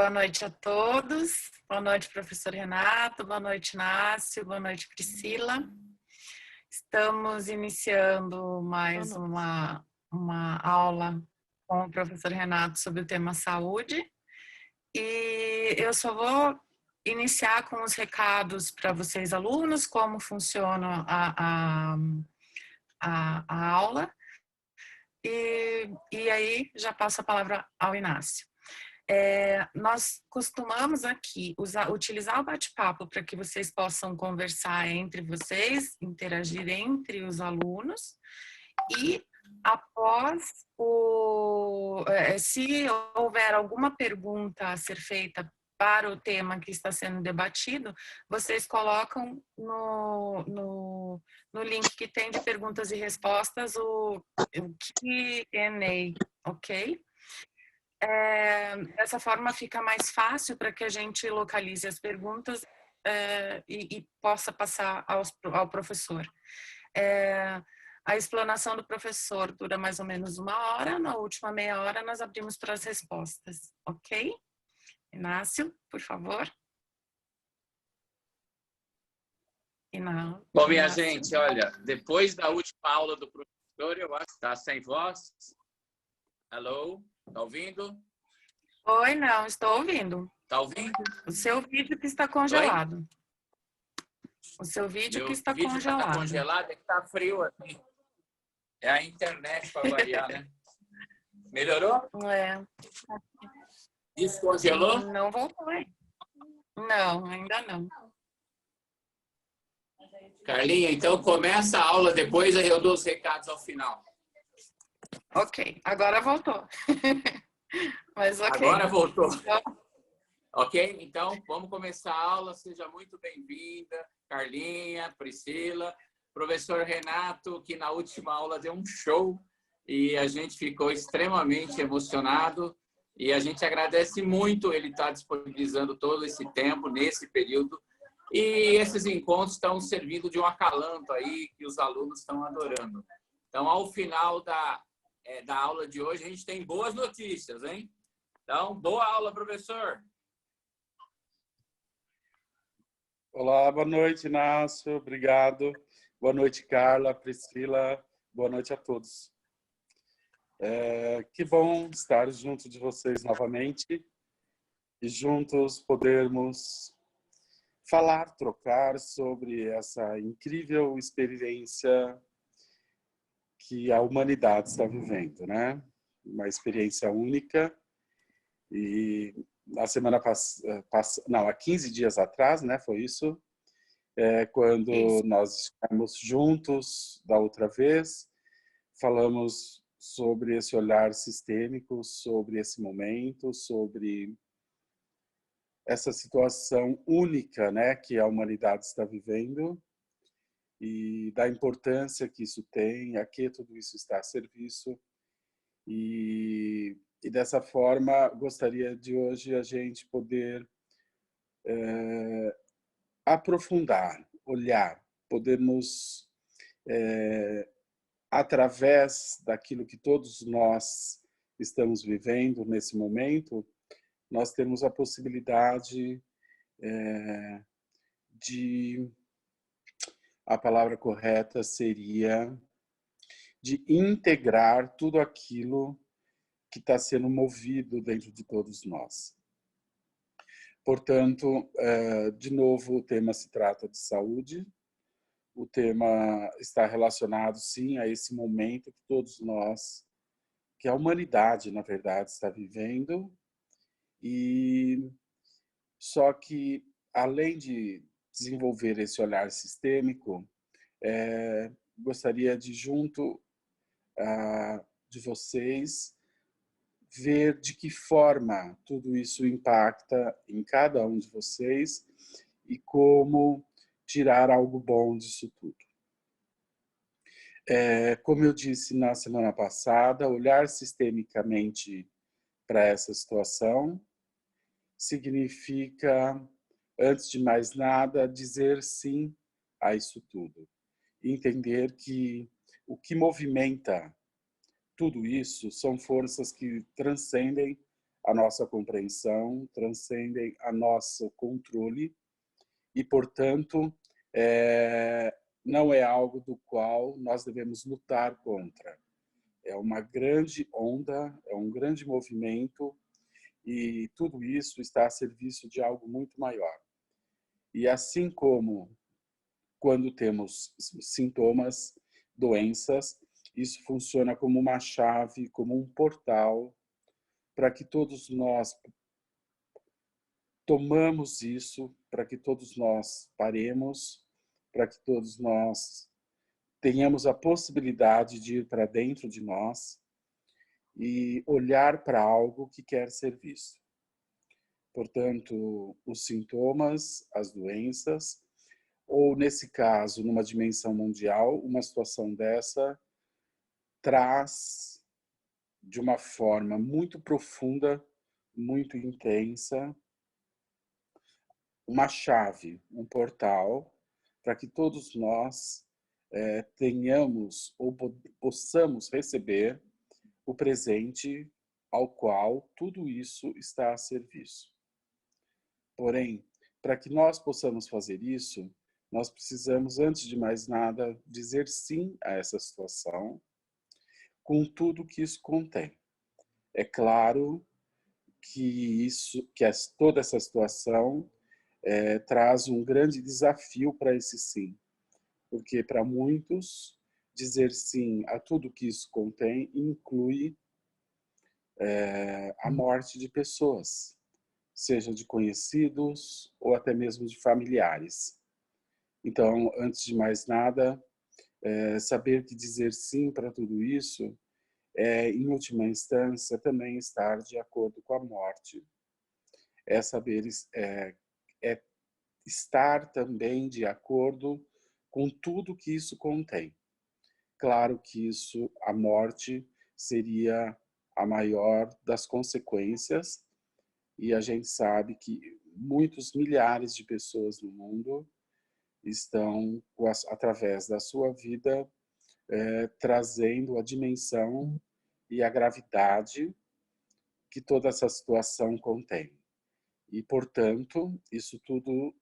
Boa noite a todos. Boa noite, professor Renato. Boa noite, Inácio. Boa noite, Priscila. Estamos iniciando mais uma aula com o professor Renato sobre o tema saúde. E eu só vou iniciar com os recados para vocês, alunos, como funciona a aula. E aí já passo a palavra ao Inácio. Nós costumamos aqui utilizar o bate-papo para que vocês possam conversar entre vocês, interagir entre os alunos e após se houver alguma pergunta a ser feita para o tema que está sendo debatido, vocês colocam no link que tem de perguntas e respostas o Q&A, ok? Dessa forma fica mais fácil para que a gente localize as perguntas e possa passar ao professor. A explanação do professor dura mais ou menos 1 hora, na última meia hora nós abrimos para as respostas, ok? Inácio, por favor. Bom, minha gente, olha, depois da última aula do professor, eu acho que está sem voz. Alô? Está ouvindo? Oi, não, estou ouvindo. Está ouvindo? O seu vídeo que está congelado. Oi? O seu vídeo Meu que está vídeo congelado. Está congelado, é que está frio aqui. É a internet para variar, né? Melhorou? Descongelou? Não voltou, hein? Não, ainda não. Carlinha, então começa a aula depois, aí eu dou os recados ao final. Ok, agora voltou. Mas ok. Agora voltou. Ok? Então, vamos começar a aula. Seja muito bem-vinda, Carlinha, Priscila, professor Renato, que na última aula deu um show e a gente ficou extremamente emocionado e a gente agradece muito ele estar disponibilizando todo esse tempo, nesse período. E esses encontros estão servindo de um acalanto aí que os alunos estão adorando. Então, ao final da aula de hoje, a gente tem boas notícias, hein? Então, boa aula, professor! Olá, boa noite, Inácio, obrigado. Boa noite, Carla, Priscila, boa noite a todos. Que bom estar junto de vocês novamente e juntos podermos falar, trocar sobre essa incrível experiência que a humanidade está vivendo, né? Uma experiência única e na semana passada, não, há 15 dias atrás, né? Foi isso, quando nós estivemos juntos da outra vez, falamos sobre esse olhar sistêmico, sobre esse momento, sobre essa situação única, né, que a humanidade está vivendo e da importância que isso tem, a que tudo isso está a serviço. E dessa forma, gostaria de hoje a gente poder aprofundar, olhar, podermos, através daquilo que todos nós estamos vivendo nesse momento, nós temos a possibilidade de, a palavra correta seria, de integrar tudo aquilo que está sendo movido dentro de todos nós. Portanto, de novo, o tema se trata de saúde. O tema está relacionado, sim, a esse momento que todos nós, que a humanidade, na verdade, está vivendo. E só que, além de desenvolver esse olhar sistêmico, gostaria de, junto de vocês, ver de que forma tudo isso impacta em cada um de vocês e como tirar algo bom disso tudo. Como eu disse na semana passada, olhar sistemicamente para essa situação significa, antes de mais nada, dizer sim a isso tudo. E entender que o que movimenta tudo isso são forças que transcendem a nossa compreensão, transcendem a nosso controle e, portanto, não é algo do qual nós devemos lutar contra. É uma grande onda, é um grande movimento e tudo isso está a serviço de algo muito maior. E assim como quando temos sintomas, doenças, isso funciona como uma chave, como um portal para que todos nós tomamos isso, para que todos nós paremos, para que todos nós tenhamos a possibilidade de ir para dentro de nós e olhar para algo que quer ser visto. Portanto, os sintomas, as doenças, ou nesse caso, numa dimensão mundial, uma situação dessa traz de uma forma muito profunda, muito intensa, uma chave, um portal, para que todos nós tenhamos ou possamos receber o presente ao qual tudo isso está a serviço. Porém, para que nós possamos fazer isso, nós precisamos, antes de mais nada, dizer sim a essa situação, com tudo que isso contém. É claro que toda essa situação traz um grande desafio para esse sim, porque para muitos dizer sim a tudo que isso contém inclui a morte de pessoas, seja de conhecidos ou até mesmo de familiares. Então, antes de mais nada, saber que dizer sim para tudo isso em última instância, também estar de acordo com a morte. É saber estar também de acordo com tudo que isso contém. Claro que a morte seria a maior das consequências, e a gente sabe que muitos milhares de pessoas no mundo estão, através da sua vida, trazendo a dimensão e a gravidade que toda essa situação contém. E, portanto, isso tudo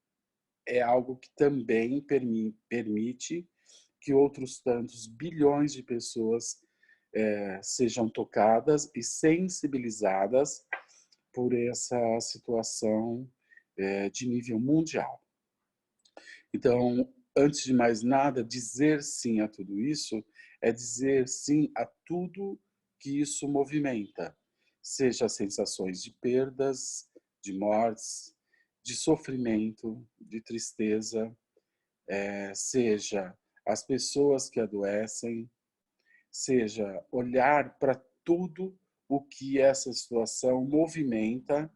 é algo que também permite que outros tantos bilhões de pessoas sejam tocadas e sensibilizadas por essa situação de nível mundial. Então, antes de mais nada, dizer sim a tudo isso é dizer sim a tudo que isso movimenta, seja sensações de perdas, de mortes, de sofrimento, de tristeza, seja as pessoas que adoecem, seja olhar para tudo o que essa situação movimenta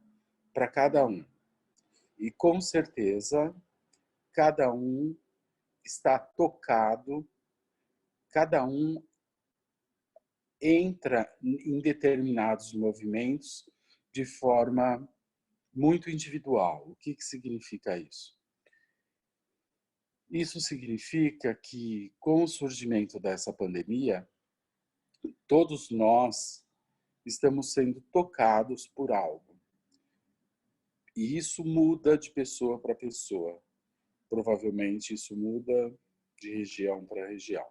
para cada um. E com certeza, cada um está tocado, cada um entra em determinados movimentos de forma muito individual. O que significa isso? Isso significa que, com o surgimento dessa pandemia, todos nós estamos sendo tocados por algo. E isso muda de pessoa para pessoa. Provavelmente isso muda de região para região.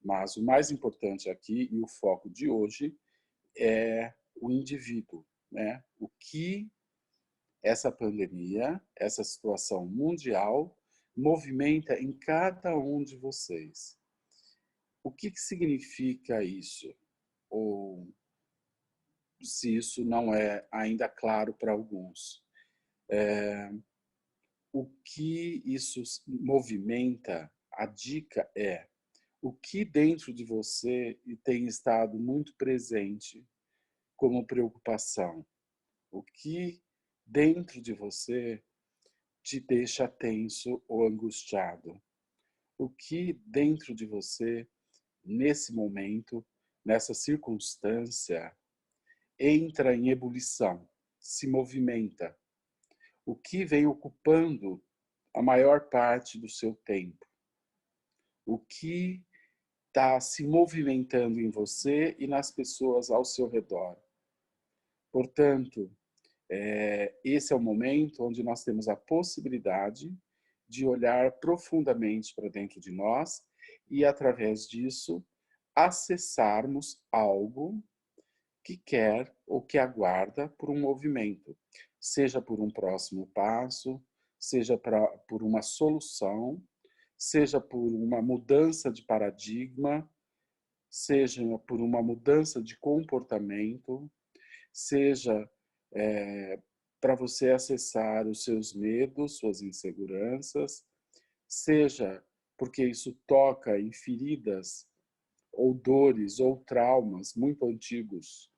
Mas o mais importante aqui, e o foco de hoje, é o indivíduo, né? O que essa pandemia, essa situação mundial, movimenta em cada um de vocês. O que significa isso? Ou se isso não é ainda claro para alguns. O que isso movimenta, a dica é o que dentro de você tem estado muito presente como preocupação, o que dentro de você te deixa tenso ou angustiado, o que dentro de você, nesse momento, nessa circunstância, entra em ebulição, se movimenta, o que vem ocupando a maior parte do seu tempo, o que está se movimentando em você e nas pessoas ao seu redor. Portanto, esse é o momento onde nós temos a possibilidade de olhar profundamente para dentro de nós e, através disso, acessarmos algo que quer ou que aguarda por um movimento, seja por um próximo passo, seja por uma solução, seja por uma mudança de paradigma, seja por uma mudança de comportamento, seja para você acessar os seus medos, suas inseguranças, seja porque isso toca em feridas ou dores ou traumas muito antigos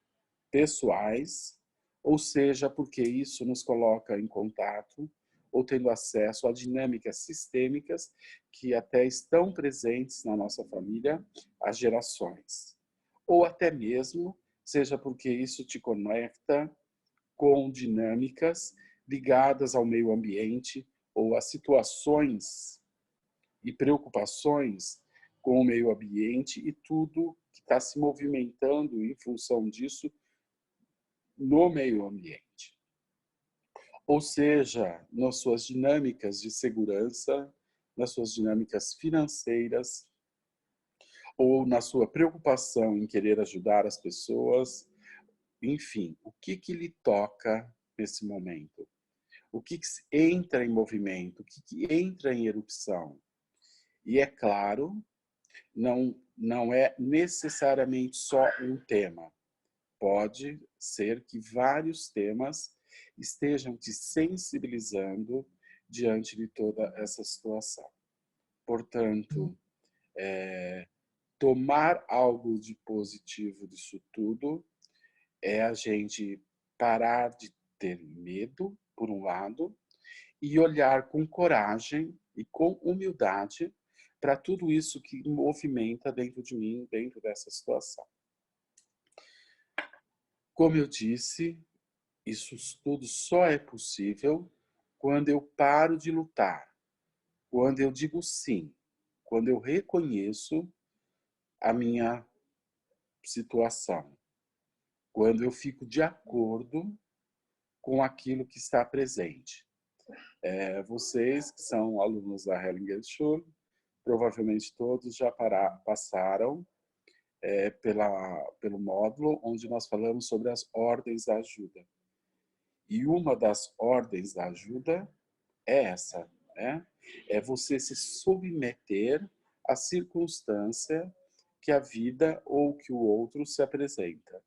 pessoais, ou seja, porque isso nos coloca em contato ou tendo acesso a dinâmicas sistêmicas que até estão presentes na nossa família há gerações. Ou até mesmo, seja porque isso te conecta com dinâmicas ligadas ao meio ambiente ou a situações e preocupações com o meio ambiente e tudo que está se movimentando em função disso no meio ambiente. Ou seja, nas suas dinâmicas de segurança, nas suas dinâmicas financeiras, ou na sua preocupação em querer ajudar as pessoas, enfim, o que lhe toca nesse momento? O que entra em movimento? O que entra em erupção? E é claro, não é necessariamente só um tema. Pode ser que vários temas estejam te sensibilizando diante de toda essa situação. Portanto, tomar algo de positivo disso tudo é a gente parar de ter medo, por um lado, e olhar com coragem e com humildade para tudo isso que movimenta dentro de mim, dentro dessa situação. Como eu disse, isso tudo só é possível quando eu paro de lutar, quando eu digo sim, quando eu reconheço a minha situação, quando eu fico de acordo com aquilo que está presente. Vocês que são alunos da Hellinger Schule, provavelmente todos já passaram pelo módulo onde nós falamos sobre as ordens da ajuda. E uma das ordens da ajuda é essa, né? É você se submeter à circunstância que a vida ou que o outro se apresenta.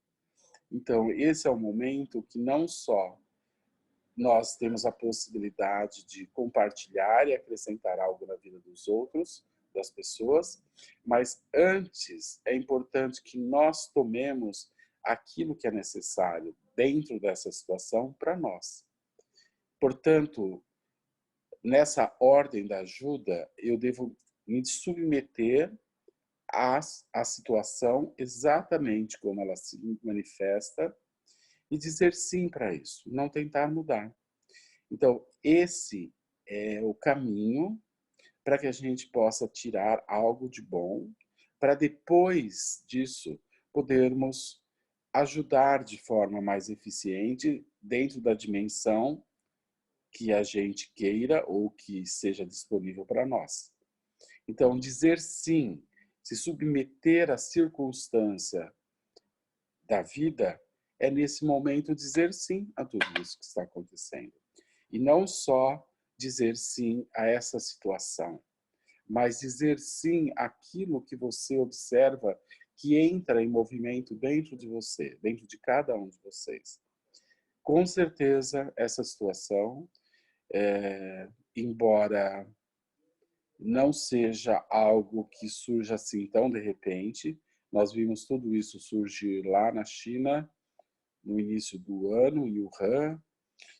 Então, esse é o momento que não só nós temos a possibilidade de compartilhar e acrescentar algo na vida dos outros, das pessoas, mas antes é importante que nós tomemos aquilo que é necessário dentro dessa situação para nós. Portanto, nessa ordem da ajuda, eu devo me submeter à situação exatamente como ela se manifesta e dizer sim para isso, não tentar mudar. Então, esse é o caminho para que a gente possa tirar algo de bom, para depois disso podermos ajudar de forma mais eficiente dentro da dimensão que a gente queira ou que seja disponível para nós. Então, dizer sim, se submeter à circunstância da vida, é nesse momento dizer sim a tudo isso que está acontecendo. E não só dizer sim a essa situação, mas dizer sim àquilo que você observa que entra em movimento dentro de você, dentro de cada um de vocês. Com certeza, essa situação, embora não seja algo que surja assim tão de repente, nós vimos tudo isso surgir lá na China, no início do ano, em Wuhan,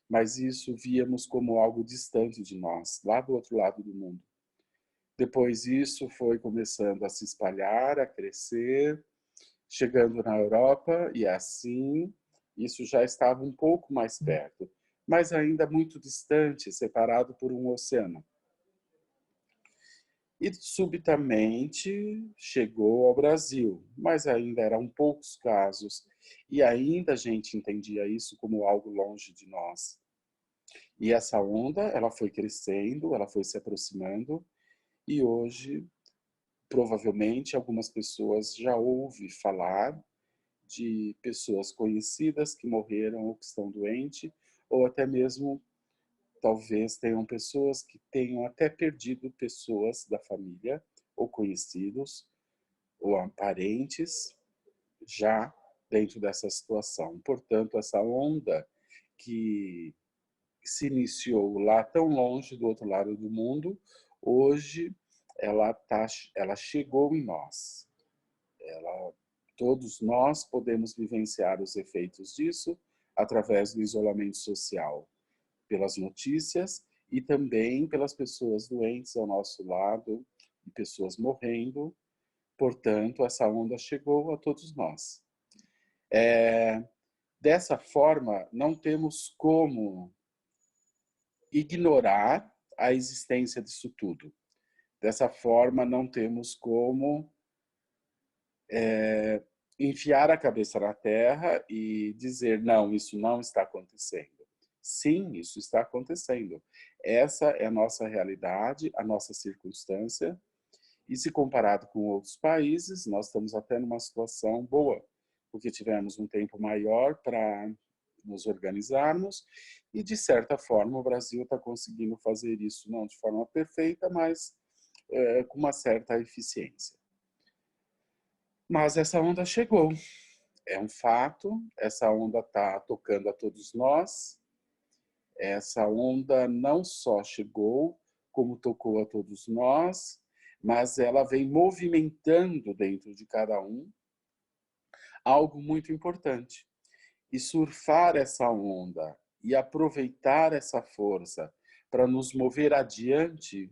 mas isso víamos como algo distante de nós, lá do outro lado do mundo. Depois isso foi começando a se espalhar, a crescer, chegando na Europa, e assim isso já estava um pouco mais perto, mas ainda muito distante, separado por um oceano. E subitamente chegou ao Brasil, mas ainda eram poucos casos E ainda a gente entendia isso como algo longe de nós. E essa onda, ela foi crescendo, ela foi se aproximando, e hoje, provavelmente, algumas pessoas já ouvem falar de pessoas conhecidas que morreram ou que estão doentes, ou até mesmo, talvez, tenham pessoas que tenham até perdido pessoas da família, ou conhecidos, ou parentes, já dentro dessa situação. Portanto, essa onda que se iniciou lá tão longe, do outro lado do mundo, hoje ela chegou em nós. Todos nós podemos vivenciar os efeitos disso através do isolamento social, pelas notícias e também pelas pessoas doentes ao nosso lado e pessoas morrendo. Portanto, essa onda chegou a todos nós. Dessa forma, não temos como ignorar a existência disso tudo. Dessa forma, não temos como enfiar a cabeça na terra e dizer, não, isso não está acontecendo. Sim, isso está acontecendo. Essa é a nossa realidade, a nossa circunstância. E se comparado com outros países, nós estamos até numa situação boa, porque tivemos um tempo maior para nos organizarmos e, de certa forma, o Brasil está conseguindo fazer isso, não de forma perfeita, mas com uma certa eficiência. Mas essa onda chegou, é um fato, essa onda está tocando a todos nós, essa onda não só chegou, como tocou a todos nós, mas ela vem movimentando dentro de cada um algo muito importante. E surfar essa onda e aproveitar essa força para nos mover adiante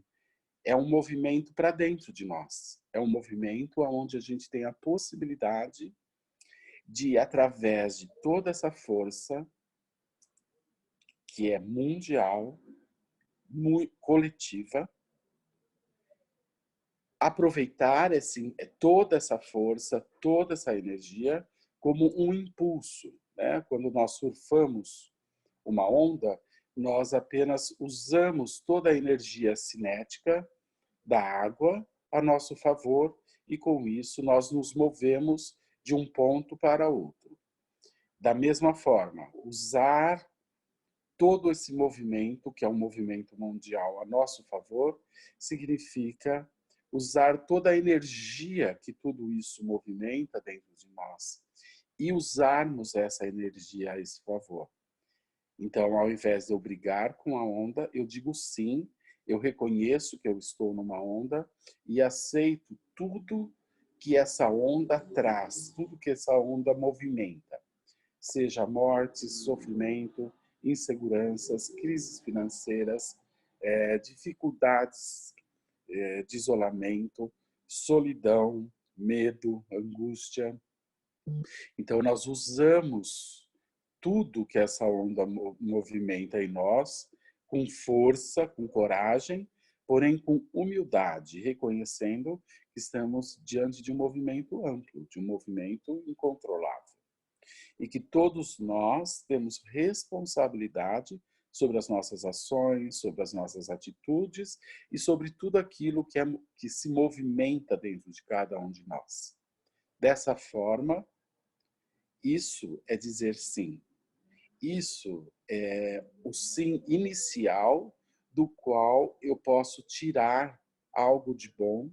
é um movimento para dentro de nós. É um movimento onde a gente tem a possibilidade de, através de toda essa força, que é mundial, muito coletiva, aproveitar toda essa força, toda essa energia como um impulso, né? Quando nós surfamos uma onda, nós apenas usamos toda a energia cinética da água a nosso favor e com isso nós nos movemos de um ponto para outro. Da mesma forma, usar todo esse movimento, que é um movimento mundial a nosso favor, significa usar toda a energia que tudo isso movimenta dentro de nós e usarmos essa energia a esse favor. Então, ao invés de eu brigar com a onda, eu digo sim, eu reconheço que eu estou numa onda e aceito tudo que essa onda traz, tudo que essa onda movimenta. Seja morte, sofrimento, inseguranças, crises financeiras, dificuldades de isolamento, solidão, medo, angústia. Então, nós usamos tudo que essa onda movimenta em nós, com força, com coragem, porém com humildade, reconhecendo que estamos diante de um movimento amplo, de um movimento incontrolável. E que todos nós temos responsabilidade sobre as nossas ações, sobre as nossas atitudes e sobre tudo aquilo que se movimenta dentro de cada um de nós. Dessa forma, isso é dizer sim. Isso é o sim inicial do qual eu posso tirar algo de bom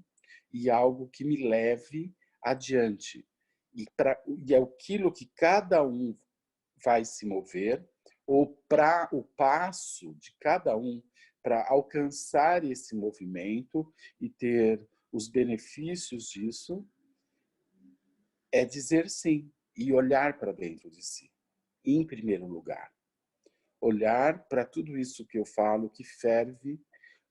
e algo que me leve adiante. E é aquilo que cada um vai se mover, ou para o passo de cada um para alcançar esse movimento e ter os benefícios disso, é dizer sim e olhar para dentro de si, em primeiro lugar. Olhar para tudo isso que eu falo, que ferve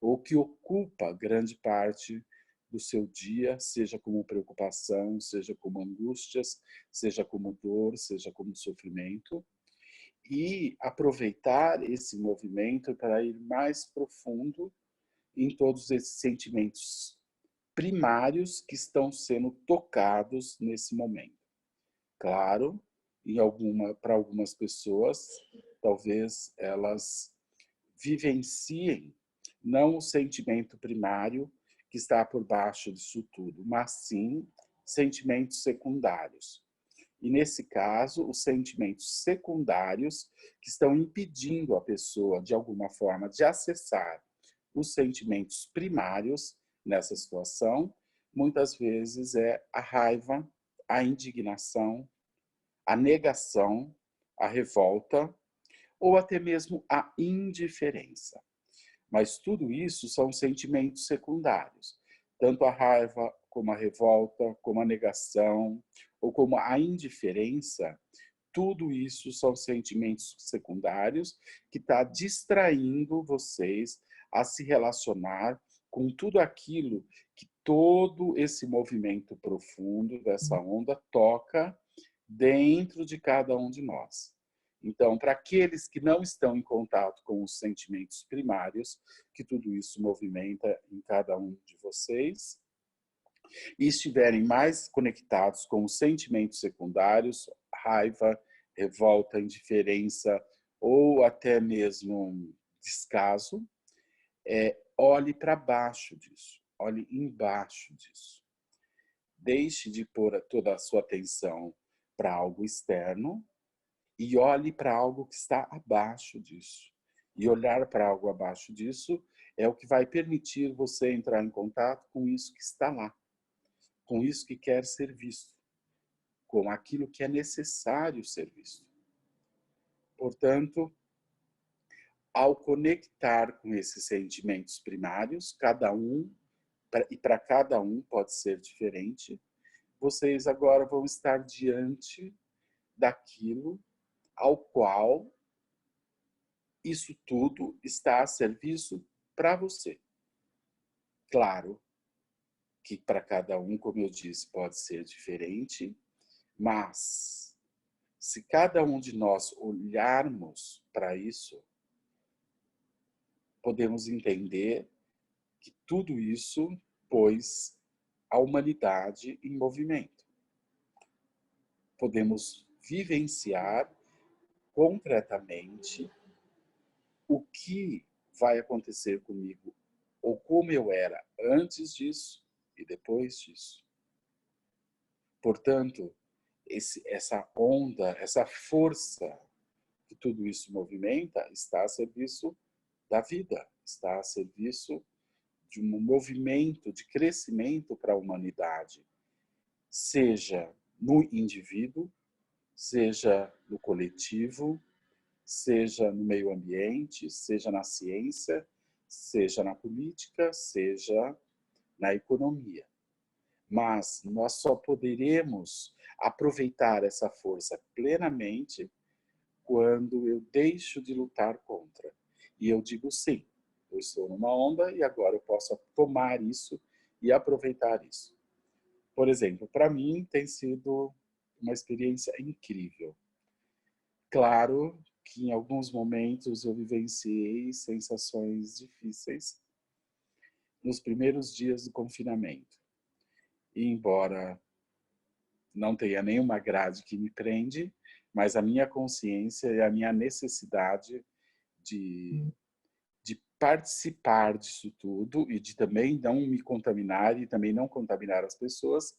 ou que ocupa grande parte do seu dia, seja como preocupação, seja como angústias, seja como dor, seja como sofrimento, e aproveitar esse movimento para ir mais profundo em todos esses sentimentos primários que estão sendo tocados nesse momento. Claro para algumas pessoas, talvez elas vivenciem não o sentimento primário que está por baixo disso tudo, mas sim sentimentos secundários. E, nesse caso, os sentimentos secundários que estão impedindo a pessoa, de alguma forma, de acessar os sentimentos primários nessa situação, muitas vezes é a raiva, a indignação, a negação, a revolta ou até mesmo a indiferença. Mas tudo isso são sentimentos secundários. Tanto a raiva, como a revolta, como a negação, ou como a indiferença, tudo isso são sentimentos secundários que está distraindo vocês a se relacionar com tudo aquilo que todo esse movimento profundo dessa onda toca dentro de cada um de nós. Então, para aqueles que não estão em contato com os sentimentos primários, que tudo isso movimenta em cada um de vocês, e estiverem mais conectados com os sentimentos secundários, raiva, revolta, indiferença ou até mesmo descaso, olhe para baixo disso, olhe embaixo disso. Deixe de pôr toda a sua atenção para algo externo e olhe para algo que está abaixo disso. E olhar para algo abaixo disso é o que vai permitir você entrar em contato com isso que está lá, com isso que quer ser visto, com aquilo que é necessário ser visto. Portanto, ao conectar com esses sentimentos primários, cada um, e para cada um pode ser diferente, vocês agora vão estar diante daquilo ao qual isso tudo está a serviço para você. Claro que para cada um, como eu disse, pode ser diferente, mas se cada um de nós olharmos para isso, podemos entender que tudo isso pôs a humanidade em movimento. Podemos vivenciar concretamente o que vai acontecer comigo ou como eu era antes disso e depois disso. Portanto, essa onda, essa força que tudo isso movimenta está a serviço da vida, está a serviço de um movimento de crescimento para a humanidade, seja no indivíduo, seja no coletivo, seja no meio ambiente, seja na ciência, seja na política, seja na economia. Mas nós só poderemos aproveitar essa força plenamente quando eu deixo de lutar contra. E eu digo sim, eu estou numa onda e agora eu posso tomar isso e aproveitar isso. Por exemplo, para mim tem sido uma experiência incrível. Claro que em alguns momentos eu vivenciei sensações difíceis nos primeiros dias do confinamento. E embora não tenha nenhuma grade que me prende, mas a minha consciência e a minha necessidade de participar disso tudo e de também não me contaminar e também não contaminar as pessoas,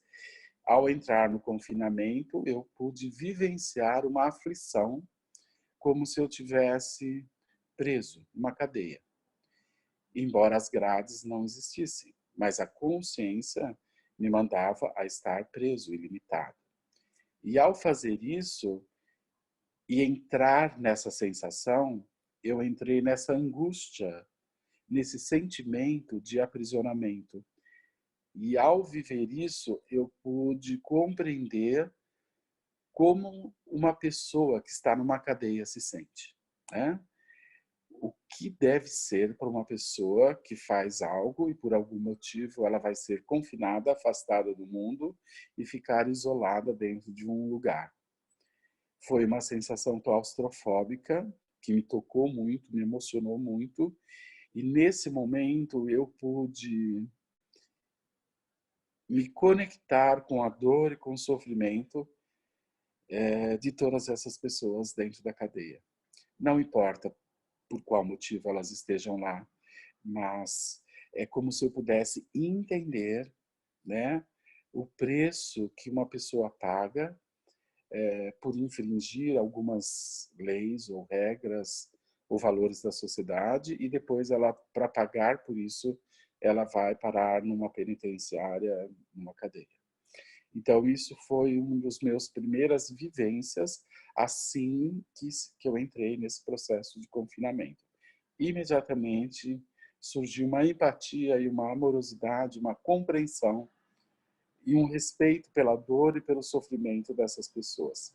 ao entrar no confinamento, eu pude vivenciar uma aflição como se eu tivesse preso numa cadeia. Embora as grades não existissem, mas a consciência me mandava a estar preso e limitado. E ao fazer isso e entrar nessa sensação, eu entrei nessa angústia, nesse sentimento de aprisionamento. E ao viver isso, eu pude compreender como uma pessoa que está numa cadeia se sente, né? O que deve ser para uma pessoa que faz algo e por algum motivo ela vai ser confinada, afastada do mundo e ficar isolada dentro de um lugar. Foi uma sensação claustrofóbica que me tocou muito, me emocionou muito. E nesse momento eu pude me conectar com a dor e com o sofrimento de todas essas pessoas dentro da cadeia. Não importa por qual motivo elas estejam lá, mas é como se eu pudesse entender, né, o preço que uma pessoa paga por infringir algumas leis ou regras ou valores da sociedade, e depois ela, para pagar por isso, ela vai parar numa penitenciária, numa cadeia. Então isso foi uma das minhas primeiras vivências assim que eu entrei nesse processo de confinamento. Imediatamente surgiu uma empatia e uma amorosidade, uma compreensão e um respeito pela dor e pelo sofrimento dessas pessoas.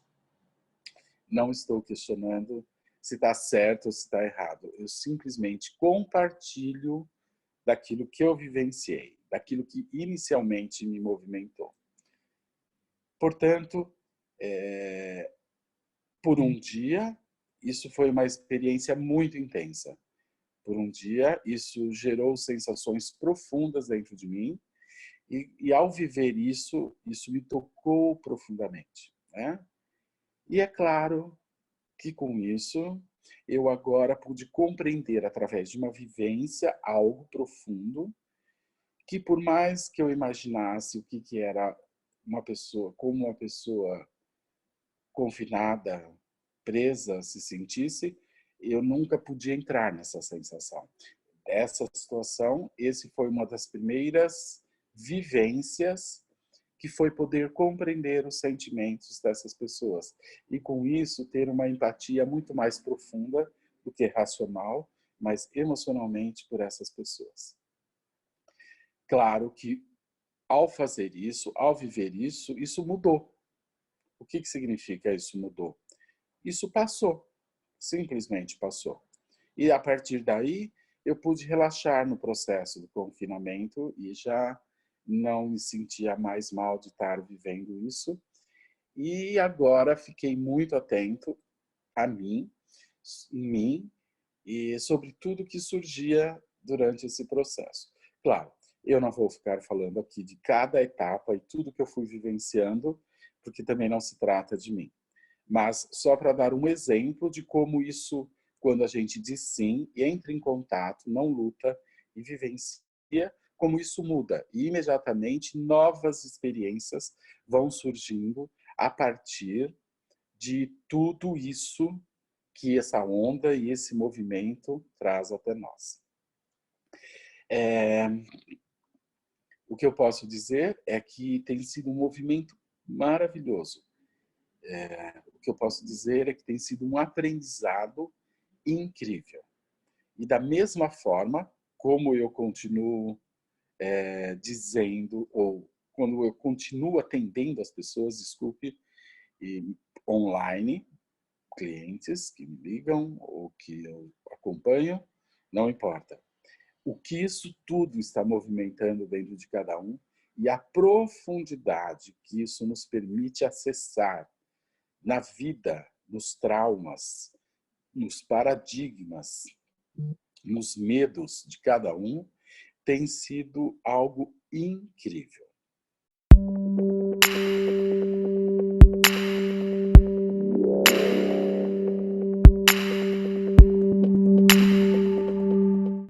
Não estou questionando se está certo ou se está errado. Eu simplesmente compartilho daquilo que eu vivenciei, daquilo que inicialmente me movimentou. Portanto, por um dia, isso foi uma experiência muito intensa. Por um dia, isso gerou sensações profundas dentro de mim e ao viver isso me tocou profundamente, né? E é claro que com isso eu agora pude compreender através de uma vivência algo profundo que por mais que eu imaginasse o que era uma pessoa, como uma pessoa confinada, presa se sentisse, eu nunca podia entrar nessa sensação. Essa situação, esse foi uma das primeiras vivências que foi poder compreender os sentimentos dessas pessoas e com isso ter uma empatia muito mais profunda do que racional, mas emocionalmente por essas pessoas. Claro que ao fazer isso, ao viver isso, isso mudou. O que significa isso mudou? Isso passou, simplesmente passou. E a partir daí, eu pude relaxar no processo do confinamento e já não me sentia mais mal de estar vivendo isso. E agora fiquei muito atento a mim, em mim e sobre tudo que surgia durante esse processo. Claro, eu não vou ficar falando aqui de cada etapa e tudo que eu fui vivenciando, porque também não se trata de mim. Mas só para dar um exemplo de como isso, quando a gente diz sim, entra em contato, não luta e vivencia, como isso muda. E imediatamente novas experiências vão surgindo a partir de tudo isso que essa onda e esse movimento traz até nós. O que eu posso dizer é que tem sido um movimento maravilhoso. O que eu posso dizer é que tem sido um aprendizado incrível. E da mesma forma, como eu continuo dizendo, ou quando eu continuo atendendo as pessoas, desculpe, online, clientes que me ligam ou que eu acompanho, não importa. O que isso tudo está movimentando dentro de cada um e a profundidade que isso nos permite acessar na vida, nos traumas, nos paradigmas, nos medos de cada um, tem sido algo incrível.